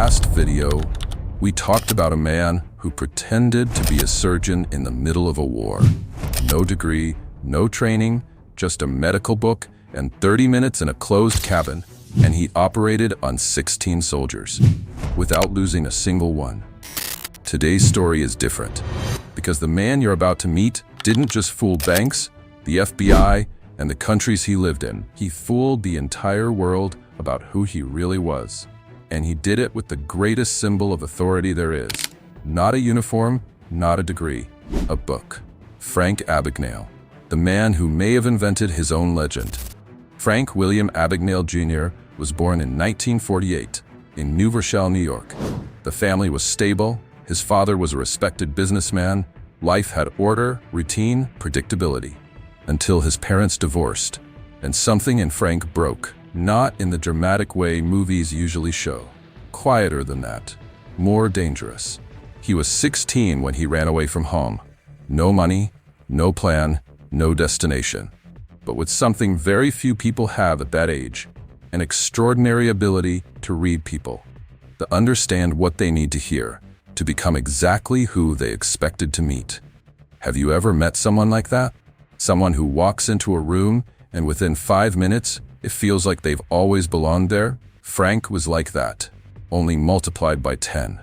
last video, we talked about a man who pretended to be a surgeon in the middle of a war. No degree, no training, just a medical book and 30 minutes in a closed cabin, and he operated on 16 soldiers, without losing a single one. Today's story is different, because the man you're about to meet didn't just fool banks, the FBI, and the countries he lived in. He fooled the entire world about who he really was. And he did it with the greatest symbol of authority there is. Not a uniform, not a degree, a book. Frank Abagnale, the man who may have invented his own legend. Frank William Abagnale Jr. was born in 1948 in New Rochelle, New York. The family was stable, his father was a respected businessman, life had order, routine, predictability. Until his parents divorced, and something in Frank broke. Not in the dramatic way movies usually show. Quieter than that. More dangerous. He was 16 when he ran away from home. No money, no plan, no destination. But with something very few people have at that age, an extraordinary ability to read people, to understand what they need to hear, to become exactly who they expected to meet. Have you ever met someone like that? Someone who walks into a room and within 5 minutes, it feels like they've always belonged there? Frank was like that, only multiplied by 10.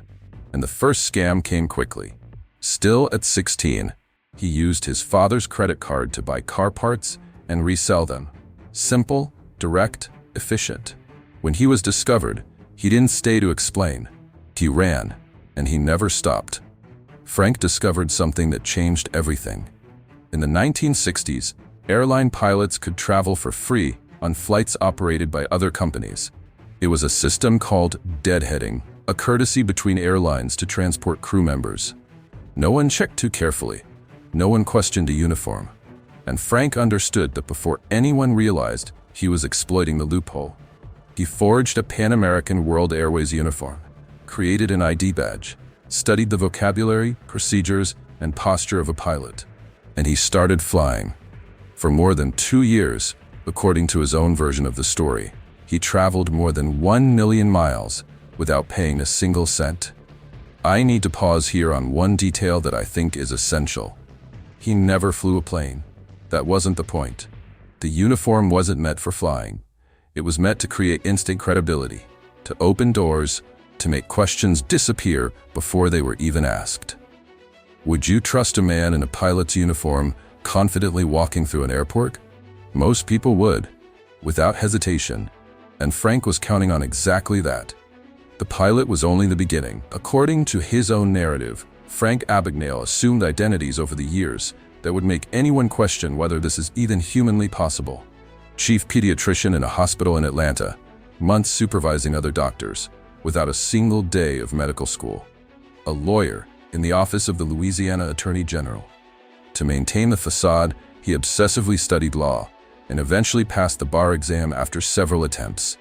And the first scam came quickly. Still at 16, he used his father's credit card to buy car parts and resell them. Simple, direct, efficient. When he was discovered, he didn't stay to explain. He ran, and he never stopped. Frank discovered something that changed everything. In the 1960s, airline pilots could travel for free on flights operated by other companies. It was a system called deadheading, a courtesy between airlines to transport crew members. No one checked too carefully. No one questioned a uniform. And Frank understood that before anyone realized, he was exploiting the loophole. He forged a Pan American World Airways uniform, created an ID badge, studied the vocabulary, procedures, and posture of a pilot. And he started flying. For more than 2 years, according to his own version of the story, he traveled more than 1 million miles without paying a single cent. I need to pause here on one detail that I think is essential. He never flew a plane. That wasn't the point. The uniform wasn't meant for flying. It was meant to create instant credibility, to open doors, to make questions disappear before they were even asked. Would you trust a man in a pilot's uniform confidently walking through an airport? Most people would, without hesitation, and Frank was counting on exactly that. The pilot was only the beginning. According to his own narrative, Frank Abagnale assumed identities over the years that would make anyone question whether this is even humanly possible. Chief pediatrician in a hospital in Atlanta, months supervising other doctors, without a single day of medical school. A lawyer in the office of the Louisiana Attorney General. To maintain the facade, he obsessively studied law and eventually passed the bar exam after several attempts.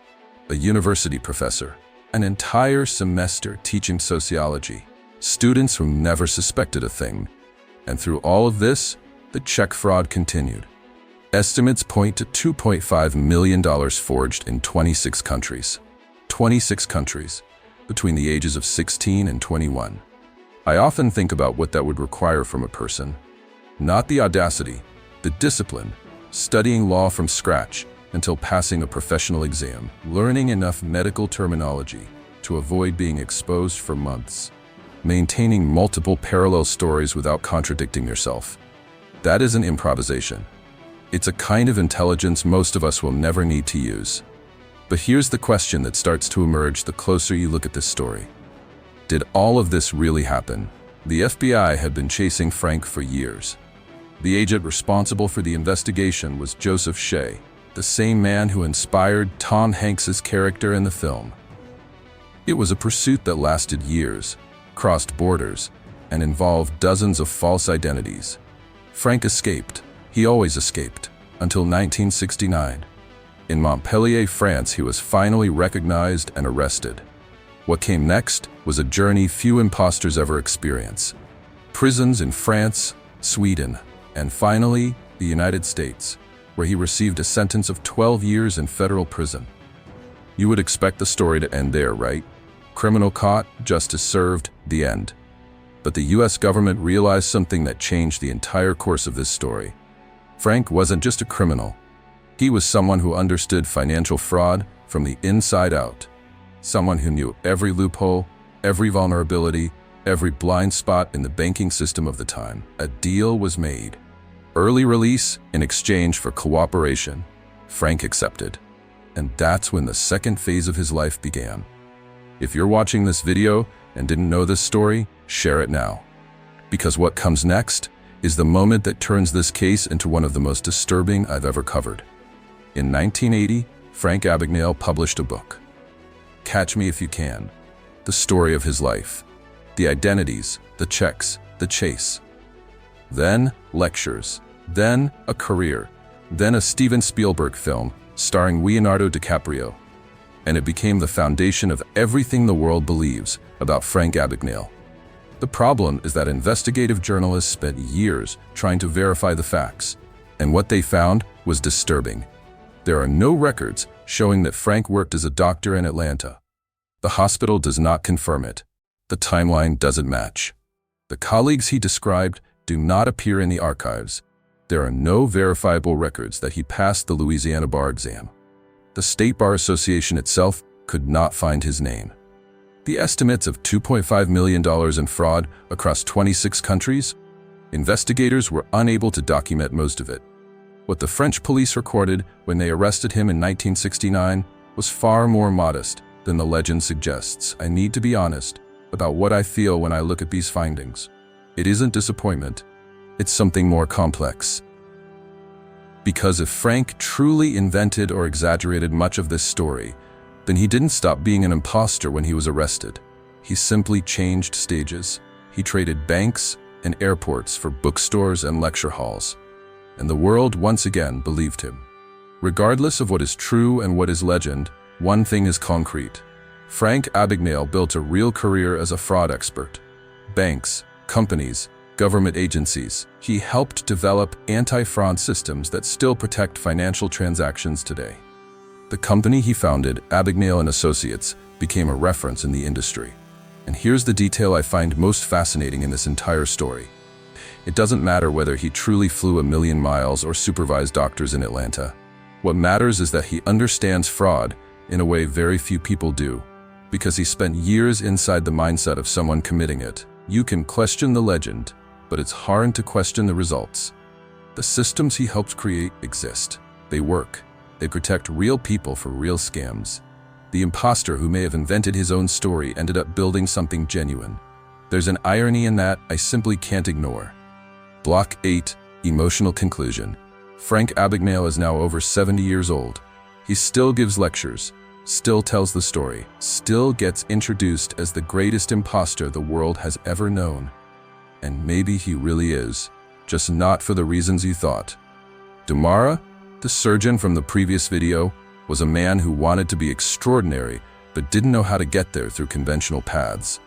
A university professor, an entire semester teaching sociology, students who never suspected a thing. And through all of this, the check fraud continued. Estimates point to $2.5 million forged in 26 countries. 26 countries, between the ages of 16 and 21. I often think about what that would require from a person. Not the audacity, the discipline, studying law from scratch until passing a professional exam, learning enough medical terminology to avoid being exposed for months, maintaining multiple parallel stories without contradicting yourself. That isn't improvisation. It's a kind of intelligence most of us will never need to use. But here's the question that starts to emerge the closer you look at this story. Did all of this really happen? The FBI had been chasing Frank for years. The agent responsible for the investigation was Joseph Shea, the same man who inspired Tom Hanks's character in the film. It was a pursuit that lasted years, crossed borders, and involved dozens of false identities. Frank escaped. He always escaped, until 1969. In Montpellier, France, he was finally recognized and arrested. What came next was a journey few impostors ever experience. Prisons in France, Sweden, and finally, the United States, where he received a sentence of 12 years in federal prison. You would expect the story to end there, right? Criminal caught, justice served, the end. But the US government realized something that changed the entire course of this story. Frank wasn't just a criminal. He was someone who understood financial fraud from the inside out. Someone who knew every loophole, every vulnerability, every blind spot in the banking system of the time. A deal was made. Early release in exchange for cooperation. Frank accepted. And that's when the second phase of his life began. If you're watching this video and didn't know this story, share it now. Because what comes next is the moment that turns this case into one of the most disturbing I've ever covered. In 1980, Frank Abagnale published a book. Catch Me If You Can. The story of his life. The identities, the checks, the chase. Then lectures. Then a career. Then a Steven Spielberg film starring Leonardo DiCaprio. And it became the foundation of everything the world believes about Frank Abagnale. The problem is that investigative journalists spent years trying to verify the facts, and what they found was disturbing. There are no records showing that Frank worked as a doctor in Atlanta. The hospital does not confirm it. The timeline doesn't match. The colleagues he described do not appear in the archives. There are no verifiable records that he passed the Louisiana bar exam. The State Bar Association itself could not find his name. The estimates of $2.5 million in fraud across 26 countries, investigators were unable to document most of it. What the French police recorded when they arrested him in 1969 was far more modest than the legend suggests. I need to be honest about what I feel when I look at these findings. It isn't disappointment, it's something more complex. Because if Frank truly invented or exaggerated much of this story, then he didn't stop being an imposter when he was arrested. He simply changed stages. He traded banks and airports for bookstores and lecture halls. And the world once again believed him. Regardless of what is true and what is legend, one thing is concrete. Frank Abagnale built a real career as a fraud expert. Banks, companies, government agencies. He helped develop anti-fraud systems that still protect financial transactions today. The company he founded, Abagnale & Associates, became a reference in the industry. And here's the detail I find most fascinating in this entire story. It doesn't matter whether he truly flew 1,000,000 miles or supervised doctors in Atlanta. What matters is that he understands fraud in a way very few people do, because he spent years inside the mindset of someone committing it. You can question the legend, but it's hard to question the results. The systems he helped create exist. They work. They protect real people for real scams. The imposter who may have invented his own story ended up building something genuine. There's an irony in that I simply can't ignore. Block 8, Emotional Conclusion. Frank Abagnale is now over 70 years old. He still gives lectures, still tells the story, still gets introduced as the greatest imposter the world has ever known. And maybe he really is, just not for the reasons you thought. Dumara, the surgeon from the previous video, was a man who wanted to be extraordinary but didn't know how to get there through conventional paths.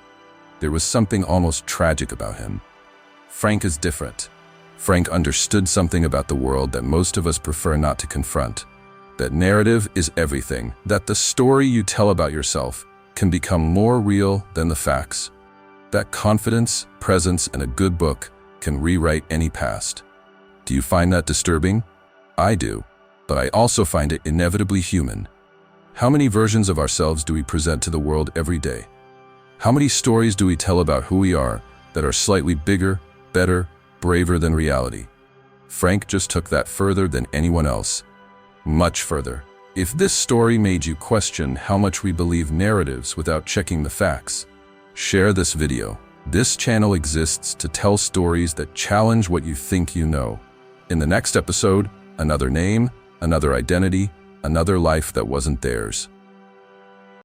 There was something almost tragic about him. Frank is different. Frank understood something about the world that most of us prefer not to confront. That narrative is everything. That the story you tell about yourself can become more real than the facts. That confidence, presence, and a good book can rewrite any past. Do you find that disturbing? I do, but I also find it inevitably human. How many versions of ourselves do we present to the world every day? How many stories do we tell about who we are that are slightly bigger, better, braver than reality? Frank just took that further than anyone else. Much further. If this story made you question how much we believe narratives without checking the facts, share this video. This channel exists to tell stories that challenge what you think you know. In the next episode, another name, another identity, another life that wasn't theirs.